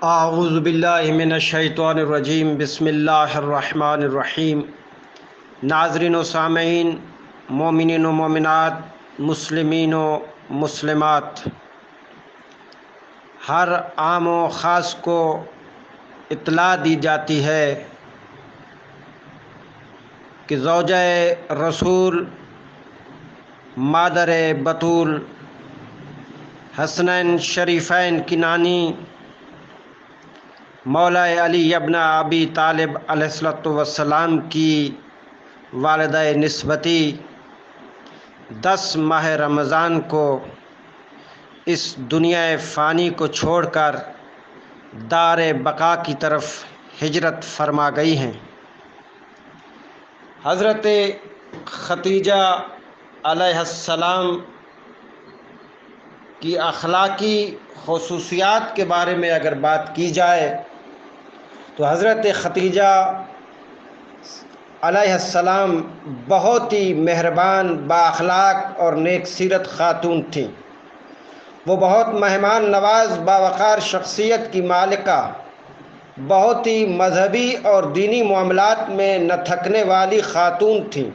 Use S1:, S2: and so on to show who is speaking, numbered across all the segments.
S1: اعوذ باللہ من الشیطان الرجیم، بسم اللہ الرحمن الرحیم۔ ناظرین و سامعین، مومنین و مومنات، مسلمین و مسلمات، ہر عام و خاص کو اطلاع دی جاتی ہے کہ زوجہ رسول مادر بطول حسنین شریفین کی نانی مولا علی ابن ابی طالب علیہ الصلوۃ والسلام کی والدہ نسبتی 10 ماہ رمضان کو اس دنیا فانی کو چھوڑ کر دار بقا کی طرف ہجرت فرما گئی ہیں۔ حضرت خدیجہ علیہ السلام کی اخلاقی خصوصیات کے بارے میں اگر بات کی جائے تو حضرت خدیجہ علیہ السلام بہت ہی مہربان، با اخلاق اور نیک سیرت خاتون تھیں۔ وہ بہت مہمان نواز، باوقار شخصیت کی مالکہ، بہت ہی مذہبی اور دینی معاملات میں نہ تھکنے والی خاتون تھیں۔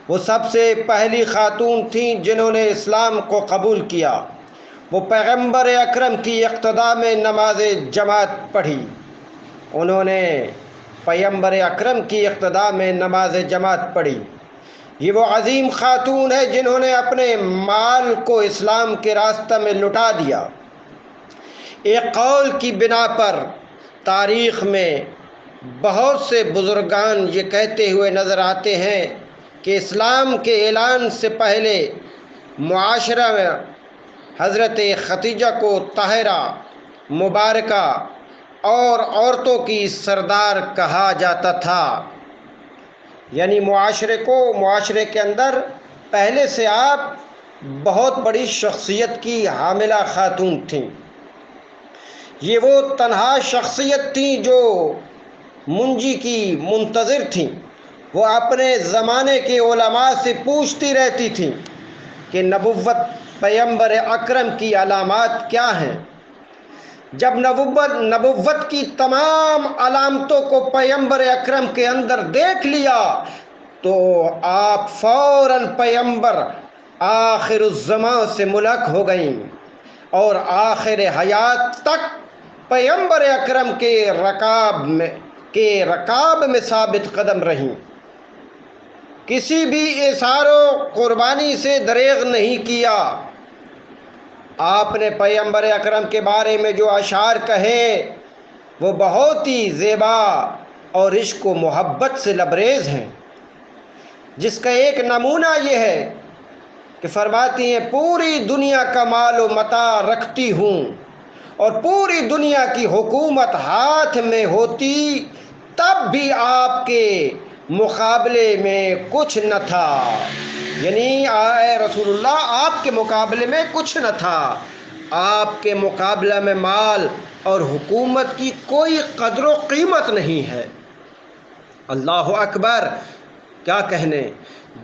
S1: وہ سب سے پہلی خاتون تھیں جنہوں نے اسلام کو قبول کیا۔ وہ پیغمبر اکرم کی اقتداء میں نماز جماعت پڑھی۔ انہوں نے پیغمبر اکرم کی اقتداء میں نماز جماعت پڑھی۔ یہ وہ عظیم خاتون ہے جنہوں نے اپنے مال کو اسلام کے راستہ میں لٹا دیا۔ ایک قول کی بنا پر تاریخ میں بہت سے بزرگان یہ کہتے ہوئے نظر آتے ہیں کہ اسلام کے اعلان سے پہلے معاشرہ میں حضرت خدیجہ کو طاہرہ، مبارکہ اور عورتوں کی سردار کہا جاتا تھا۔ یعنی معاشرے کے اندر پہلے سے آپ بہت بڑی شخصیت کی حاملہ خاتون تھیں۔ یہ وہ تنہا شخصیت تھیں جو منجی کی منتظر تھیں۔ وہ اپنے زمانے کے علماء سے پوچھتی رہتی تھیں کہ نبوت، پیغمبر اکرم کی علامات کیا ہیں۔ جب نبوت کی تمام علامتوں کو پیغمبر اکرم کے اندر دیکھ لیا تو آپ فوراً پیغمبر آخر الزمان سے ملحق ہو گئیں اور آخر حیات تک پیغمبر اکرم کے رکاب میں ثابت قدم رہیں۔ کسی بھی اظہار و قربانی سے دریغ نہیں کیا۔ آپ نے پیغمبر اکرم کے بارے میں جو اشعار کہے وہ بہت ہی زیبا اور عشق و محبت سے لبریز ہیں، جس کا ایک نمونہ یہ ہے کہ فرماتی ہیں پوری دنیا کا مال و متاع رکھتی ہوں اور پوری دنیا کی حکومت ہاتھ میں ہوتی تب بھی آپ کے مقابلے میں کچھ نہ تھا۔ یعنی اے رسول اللہ، آپ کے مقابلے میں کچھ نہ تھا۔ آپ کے مقابلہ میں مال اور حکومت کی کوئی قدر و قیمت نہیں ہے۔ اللہ اکبر! کیا کہنے!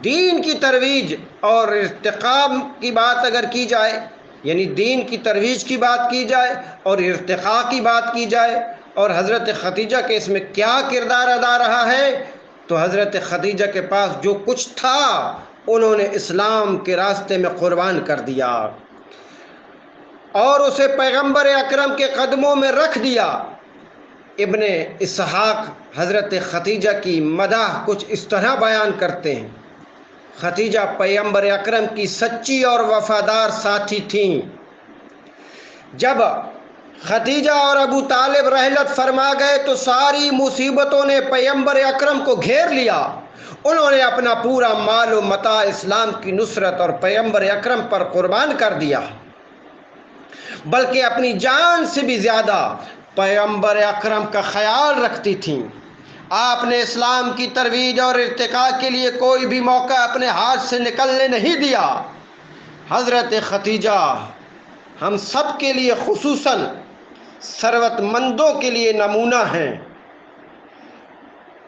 S1: دین کی ترویج اور ارتقاء کی بات اگر کی جائے، یعنی دین کی ترویج کی بات کی جائے اور ارتقاء کی بات کی جائے اور حضرت خدیجہ کے اس میں کیا کردار ادا رہا ہے، تو حضرت خدیجہ کے پاس جو کچھ تھا انہوں نے اسلام کے راستے میں قربان کر دیا اور اسے پیغمبر اکرم کے قدموں میں رکھ دیا۔ ابن اسحاق حضرت خدیجہ کی مدح کچھ اس طرح بیان کرتے ہیں: خدیجہ پیغمبر اکرم کی سچی اور وفادار ساتھی تھیں۔ جب خدیجہ اور ابو طالب رحلت فرما گئے تو ساری مصیبتوں نے پیغمبر اکرم کو گھیر لیا۔ انہوں نے اپنا پورا مال و متاع اسلام کی نصرت اور پیغمبر اکرم پر قربان کر دیا، بلکہ اپنی جان سے بھی زیادہ پیغمبر اکرم کا خیال رکھتی تھیں۔ آپ نے اسلام کی ترویج اور ارتقاء کے لیے کوئی بھی موقع اپنے ہاتھ سے نکلنے نہیں دیا۔ حضرت خدیجہ ہم سب کے لیے، خصوصاً ثروت مندوں کے لیے نمونہ ہیں۔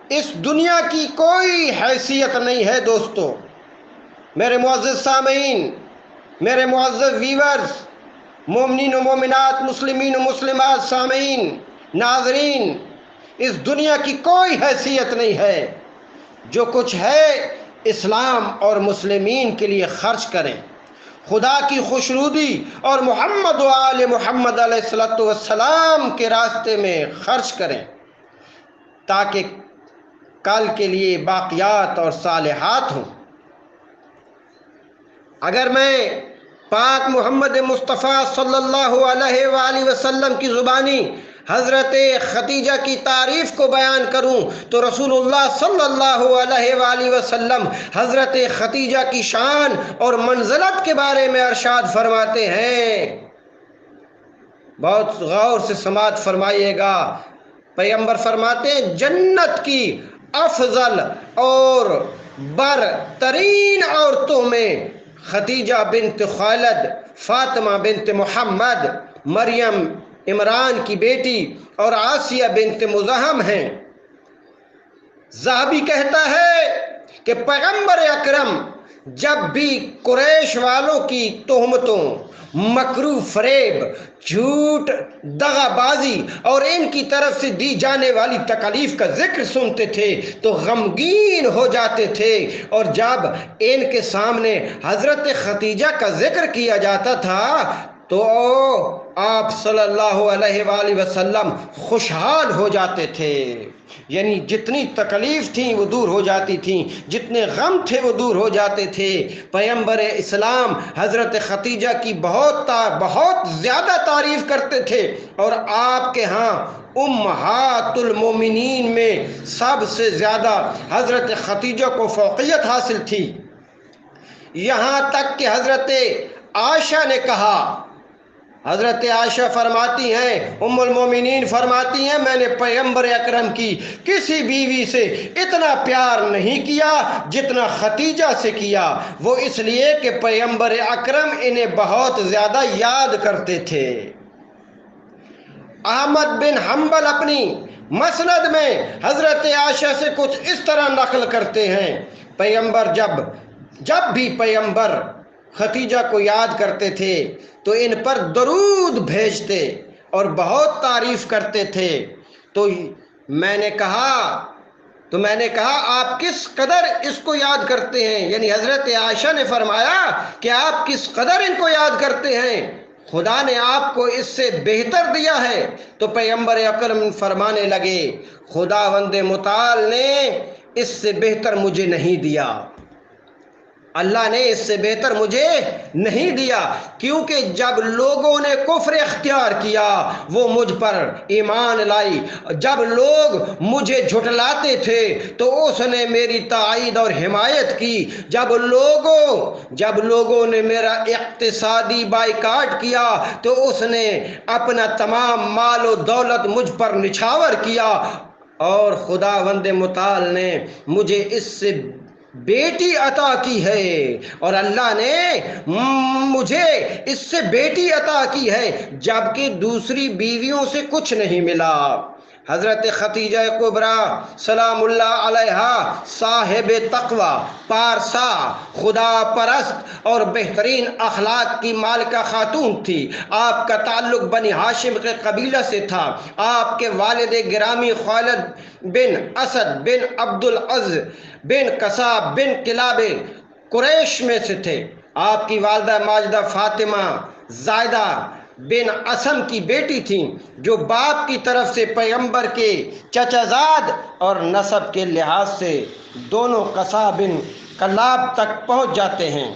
S1: اس دنیا کی کوئی حیثیت نہیں ہے دوستو، میرے معزز سامعین، میرے معزز ویورز، مومنین و مومنات، مسلمین و مسلمات، سامعین، ناظرین، اس دنیا کی کوئی حیثیت نہیں ہے، جو کچھ ہے اسلام اور مسلمین کے لیے خرچ کریں، خدا کی خوشنودی اور محمد و آل محمد علیہ السلام کے راستے میں خرچ کریں، تاکہ کل کے لیے باقیات اور صالحات ہوں۔ اگر میں پاک محمد مصطفیٰ صلی اللہ علیہ وآلہ وسلم کی زبانی حضرت خدیجہ کی تعریف کو بیان کروں تو رسول اللہ صلی اللہ علیہ وآلہ وسلم حضرت خدیجہ کی شان اور منزلت کے بارے میں ارشاد فرماتے ہیں، بہت غور سے سماعت فرمائیے گا۔ پیغمبر فرماتے ہیں جنت کی افضل اور برترین عورتوں میں خدیجہ بنت خالد، فاطمہ بنت محمد، مریم عمران کی بیٹی اور آسیہ بنت مزاحم ہیں۔ ذہبی کہتا ہے کہ پیغمبر اکرم جب بھی قریش والوں کی تہمتوں، مکرو فریب، جھوٹ، دغا بازی اور ان کی طرف سے دی جانے والی تکالیف کا ذکر سنتے تھے تو غمگین ہو جاتے تھے، اور جب ان کے سامنے حضرت خدیجہ کا ذکر کیا جاتا تھا تو آپ صلی اللہ علیہ وآلہ وسلم خوشحال ہو جاتے تھے، یعنی جتنی تکلیف تھیں وہ دور ہو جاتی تھیں، جتنے غم تھے وہ دور ہو جاتے تھے۔ پیغمبر اسلام حضرت خدیجہ کی بہت زیادہ تعریف کرتے تھے، اور آپ کے ہاں امہات المومنین میں سب سے زیادہ حضرت خدیجہ کو فوقیت حاصل تھی، یہاں تک کہ حضرت عائشہ نے کہا، حضرت عائشہ فرماتی ہیں، ام المومنین فرماتی ہیں، میں نے پیغمبر اکرم کی کسی بیوی سے اتنا پیار نہیں کیا جتنا خدیجہ سے کیا، وہ اس لیے کہ پیغمبر اکرم انہیں بہت زیادہ یاد کرتے تھے۔ احمد بن حنبل اپنی مسند میں حضرت عائشہ سے کچھ اس طرح نقل کرتے ہیں، پیغمبر جب بھی پیغمبر خدیجہ کو یاد کرتے تھے تو ان پر درود بھیجتے اور بہت تعریف کرتے تھے، تو میں نے کہا آپ کس قدر اس کو یاد کرتے ہیں؟ یعنی حضرت عائشہ نے فرمایا کہ آپ کس قدر ان کو یاد کرتے ہیں، خدا نے آپ کو اس سے بہتر دیا ہے؟ تو پیغمبر اکرم فرمانے لگے، خداوند متعال نے اس سے بہتر مجھے نہیں دیا، اللہ نے اس سے بہتر مجھے نہیں دیا، کیونکہ جب لوگوں نے کفر اختیار کیا وہ مجھ پر ایمان لائی، جب لوگ مجھے جھٹلاتے تھے تو اس نے میری تائید اور حمایت کی، جب لوگوں نے میرا اقتصادی بائیکاٹ کیا تو اس نے اپنا تمام مال و دولت مجھ پر نچھاور کیا، اور خداوند متعال نے مجھے اس سے بیٹی عطا کی ہے، اور اللہ نے مجھے اس سے بیٹی عطا کی ہے، جبکہ دوسری بیویوں سے کچھ نہیں ملا۔ حضرت خدیجہ کبریٰ سلام اللہ علیہا صاحب تقوی، پارسا، خدا پرست اور بہترین اخلاق کی مالکہ خاتون تھی۔ آپ کا تعلق بنی ہاشم کے قبیلہ سے تھا۔ آپ کے والد گرامی خالد بن اسد بن عبد العز بن کساب بن کلاب قریش میں سے تھے۔ آپ کی والدہ ماجدہ فاطمہ زائدہ بن اسم کی بیٹی تھیں، جو باپ کی طرف سے پیغمبر کے چچا زاد اور نسب کے لحاظ سے دونوں کساب بن کلاب تک پہنچ جاتے ہیں۔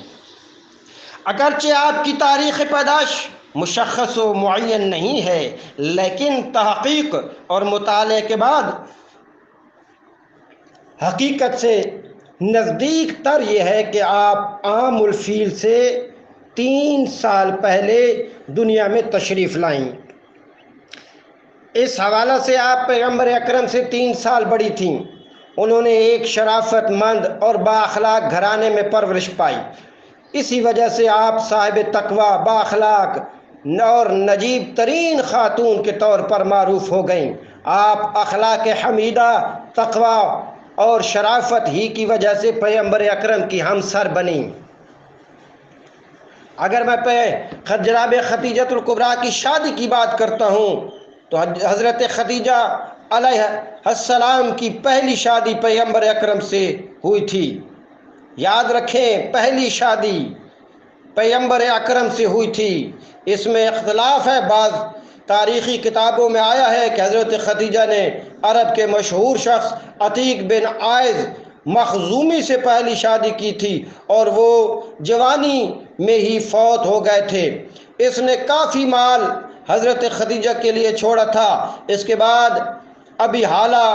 S1: اگرچہ آپ کی تاریخ پیدائش مشخص و معین نہیں ہے، لیکن تحقیق اور مطالعے کے بعد حقیقت سے نزدیک تر یہ ہے کہ آپ عام الفیل سے 3 سال پہلے دنیا میں تشریف لائیں۔ اس حوالہ سے آپ پیغمبر اکرم سے 3 سال بڑی تھیں۔ انہوں نے ایک شرافت مند اور بااخلاق گھرانے میں پرورش پائی، اسی وجہ سے آپ صاحب تقوی، بااخلاق اور نجیب ترین خاتون کے طور پر معروف ہو گئیں۔ آپ اخلاق حمیدہ، تقوی اور شرافت ہی کی وجہ سے پیغمبر اکرم کی ہمسر بنیں۔ اگر میں جناب خدیجۃ الکبریٰ کی شادی کی بات کرتا ہوں تو حضرت خدیجہ علیہ السلام کی پہلی شادی پیغمبر اکرم سے ہوئی تھی۔ یاد رکھیں، پہلی شادی پیغمبر اکرم سے ہوئی تھی۔ اس میں اختلاف ہے، بعض تاریخی کتابوں میں آیا ہے کہ حضرت خدیجہ نے عرب کے مشہور شخص عتیق بن عائض مخزومی سے پہلی شادی کی تھی اور وہ جوانی میں ہی فوت ہو گئے تھے۔ اس نے کافی مال حضرت خدیجہ کے لیے چھوڑا تھا۔ اس کے بعد ابی حالہ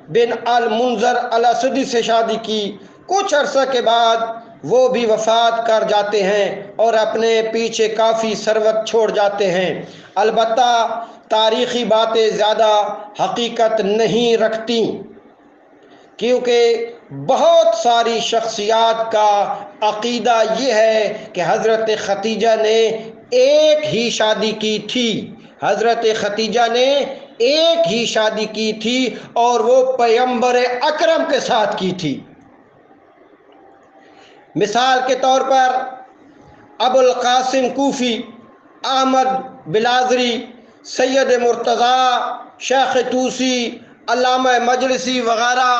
S1: بن المنذر الاسدی سے شادی کی۔ کچھ عرصہ کے بعد وہ بھی وفات کر جاتے ہیں اور اپنے پیچھے کافی ثروت چھوڑ جاتے ہیں۔ البتہ تاریخی باتیں زیادہ حقیقت نہیں رکھتی، کیونکہ بہت ساری شخصیات کا عقیدہ یہ ہے کہ حضرت خدیجہ نے ایک ہی شادی کی تھی۔ حضرت خدیجہ نے ایک ہی شادی کی تھی اور وہ پیغمبر اکرم کے ساتھ کی تھی۔ مثال کے طور پر ابو القاسم کوفی، احمد بلازری، سید مرتضیٰ، شیخ توسی، علامہ مجلسی وغیرہ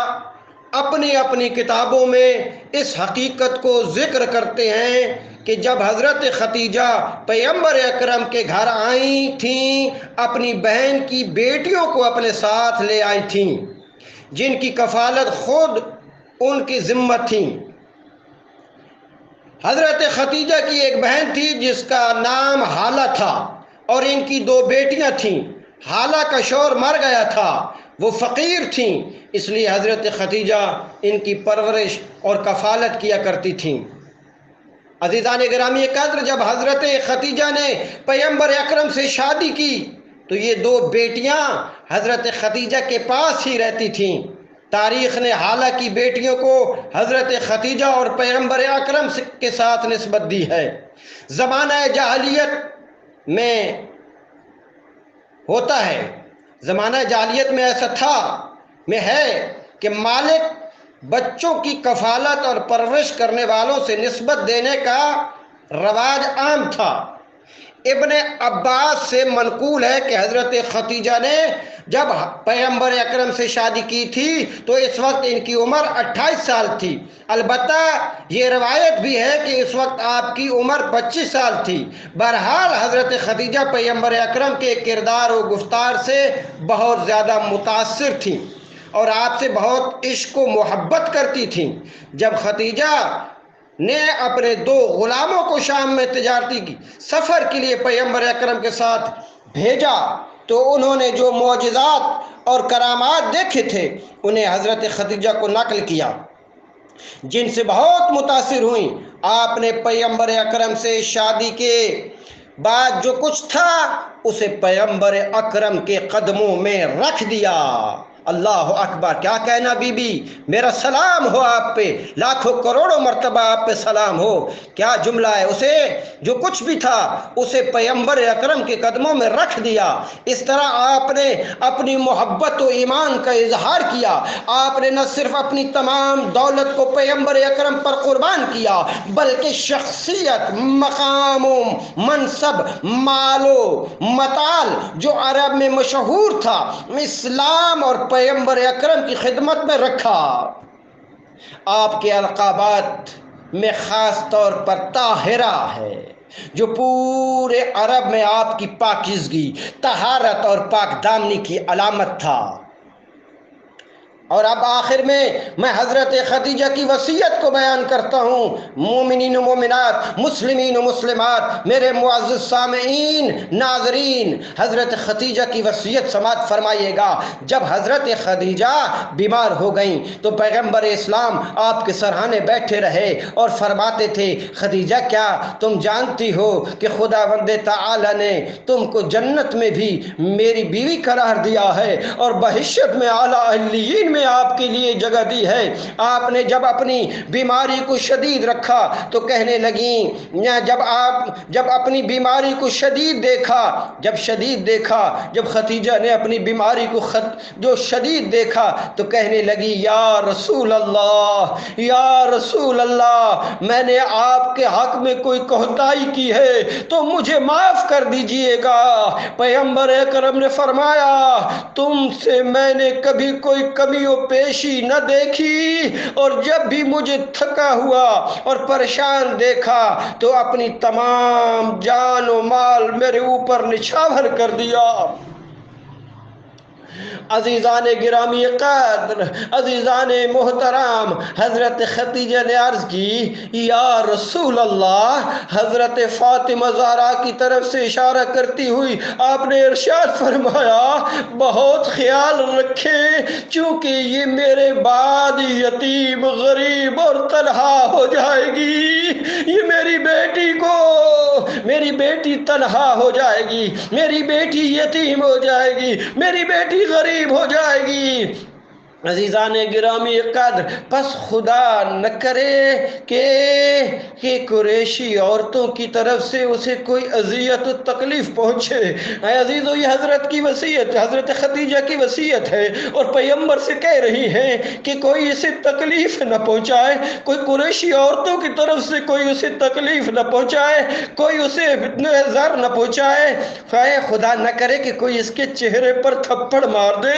S1: اپنی اپنی کتابوں میں اس حقیقت کو ذکر کرتے ہیں کہ جب حضرت خدیجہ پیغمبر اکرم کے گھر آئی تھیں، اپنی بہن کی بیٹیوں کو اپنے ساتھ لے آئی تھیں، جن کی کفالت خود ان کی ذمہ تھی۔ حضرت خدیجہ کی ایک بہن تھی جس کا نام حالہ تھا اور ان کی 2 بیٹیاں تھیں۔ حالہ کا شوہر مر گیا تھا، وہ فقیر تھیں، اس لیے حضرت خدیجہ ان کی پرورش اور کفالت کیا کرتی تھیں۔ عزیزان گرامی قدر، جب حضرت خدیجہ نے پیغمبر اکرم سے شادی کی تو یہ 2 بیٹیاں حضرت خدیجہ کے پاس ہی رہتی تھیں۔ تاریخ نے حالہ کی بیٹیوں کو حضرت خدیجہ اور پیغمبر اکرم کے ساتھ نسبت دی ہے۔ زمانہ جاہلیت میں ہوتا ہے، زمانہ جاہلیت میں ایسا تھا، میں ہے کہ مالک بچوں کی کفالت اور پرورش کرنے والوں سے نسبت دینے کا رواج عام تھا۔ ابن عباس سے منقول ہے کہ حضرت خدیجہ نے جب پیغمبر اکرم سے شادی کی تھی تو اس وقت ان کی عمر 28 سال تھی۔ البتہ یہ روایت بھی ہے کہ اس وقت آپ کی عمر 25 سال تھی۔ بہرحال حضرت خدیجہ پیغمبر اکرم کے کردار و گفتار سے بہت زیادہ متاثر تھیں اور آپ سے بہت عشق و محبت کرتی تھیں۔ جب خدیجہ نے اپنے 2 غلاموں کو شام میں تجارتی سفر کے لیے پیغمبر اکرم کے ساتھ بھیجا تو انہوں نے جو معجزات اور کرامات دیکھے تھے انہیں حضرت خدیجہ کو نقل کیا، جن سے بہت متاثر ہوئیں۔ آپ نے پیغمبر اکرم سے شادی کے بعد جو کچھ تھا اسے پیغمبر اکرم کے قدموں میں رکھ دیا۔ اللہ اکبر! کیا کہنا بی بی، میرا سلام ہو آپ پہ، لاکھوں کروڑوں مرتبہ آپ پہ سلام ہو۔ کیا جملہ ہے! اسے جو کچھ بھی تھا اسے پیغمبر اکرم کے قدموں میں رکھ دیا۔ اس طرح آپ نے اپنی محبت و ایمان کا اظہار کیا۔ آپ نے نہ صرف اپنی تمام دولت کو پیغمبر اکرم پر قربان کیا بلکہ شخصیت، مقام و منصب، مال و متال جو عرب میں مشہور تھا، اسلام اور پیغمبر اکرم کی خدمت میں رکھا۔ آپ کے القابات میں خاص طور پر طاہرہ ہے، جو پورے عرب میں آپ کی پاکیزگی، طہارت اور پاک دامنی کی علامت تھا۔ اور اب آخر میں حضرت خدیجہ کی وصیت کو بیان کرتا ہوں۔ مومنین و مومنات، مسلمین و مسلمات، میرے معزز سامعین، ناظرین، حضرت خدیجہ کی وصیت سماعت فرمائیے گا۔ جب حضرت خدیجہ بیمار ہو گئیں تو پیغمبر اسلام آپ کے سرہانے بیٹھے رہے اور فرماتے تھے، خدیجہ کیا تم جانتی ہو کہ خداوند تعالی نے تم کو جنت میں بھی میری بیوی قرار دیا ہے اور بہشت میں اعلیٰ علیین میں آپ کے لیے جگہ دی ہے۔ آپ نے جب اپنی بیماری کو شدید رکھا تو کہنے لگیں، جب اپنی بیماری کو شدید دیکھا، جب ختیجہ نے اپنی بیماری کو جو شدید دیکھا تو کہنے لگی، یا رسول اللہ، میں نے آپ کے حق میں کوئی کوتاہی کی ہے تو مجھے معاف کر دیجئے گا۔ پیغمبر اکرم نے فرمایا، تم سے میں نے کبھی کوئی کمی و پیشی نہ دیکھی، اور جب بھی مجھے تھکا ہوا اور پریشان دیکھا تو اپنی تمام جان و مال میرے اوپر نچھاور کر دیا۔ عزیزان گرامی قدر، عزیزان محترم، حضرت ختیجہ نے عرض کی، یا رسول اللہ، حضرت فاطمہ زہرا کی طرف سے اشارہ کرتی ہوئی آپ نے ارشاد فرمایا، بہت خیال رکھیں، چونکہ یہ میرے بعد یتیم، غریب اور تنہا ہو جائے گی۔ یہ میری بیٹی تنہا ہو جائے گی، میری بیٹی یتیم ہو جائے گی، میری بیٹی غریب ہو جائے گی۔ عزیزان گرامی قدر، پس خدا نہ کرے کہ قریشی عورتوں کی طرف سے اسے کوئی اذیت و تکلیف پہنچے۔ اے عزیزو، یہ حضرت کی وصیت، حضرت ختیجہ کی وصیت ہے، اور پیغمبر سے کہہ رہی ہیں کہ کوئی اسے تکلیف نہ پہنچائے، کوئی قریشی عورتوں کی طرف سے کوئی اسے تکلیف نہ پہنچائے، کوئی اسے ضرر نہ پہنچائے۔ خدا نہ کرے کہ کوئی اس کے چہرے پر تھپڑ مار دے۔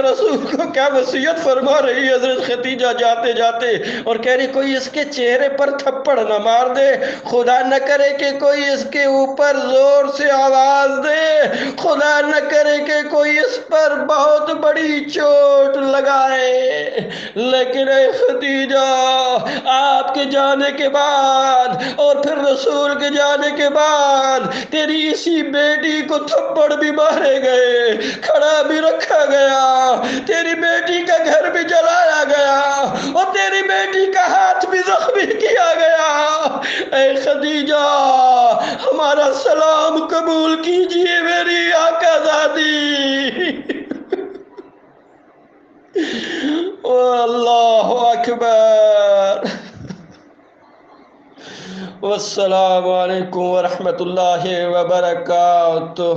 S1: رسول کو کیا وصیت فرما رہی ہے حضرت ختیجہ جاتے جاتے، اور کہہ رہی کوئی اس کے چہرے پر تھپڑ نہ مار دے، خدا نہ کرے کہ کوئی اس کے اوپر زور سے آواز دے، خدا نہ کرے کہ کوئی اس پر بہت بڑی چوٹ لگائے۔ لیکن اے ختیجہ، آپ کے جانے کے بعد اور پھر رسول کے جانے کے بعد تیری اسی بیٹی کو تھپڑ بھی مارے گئے، کھڑا بھی رکھا گیا، تیری بیٹی کا گھر بھی جلایا گیا، اور تیری بیٹی کا ہاتھ بھی زخمی کیا گیا۔ اے خدیجہ، ہمارا سلام قبول کیجئے میری آقا زادی۔ اللہ اکبر۔ والسلام علیکم ورحمۃ اللہ وبرکاتہ۔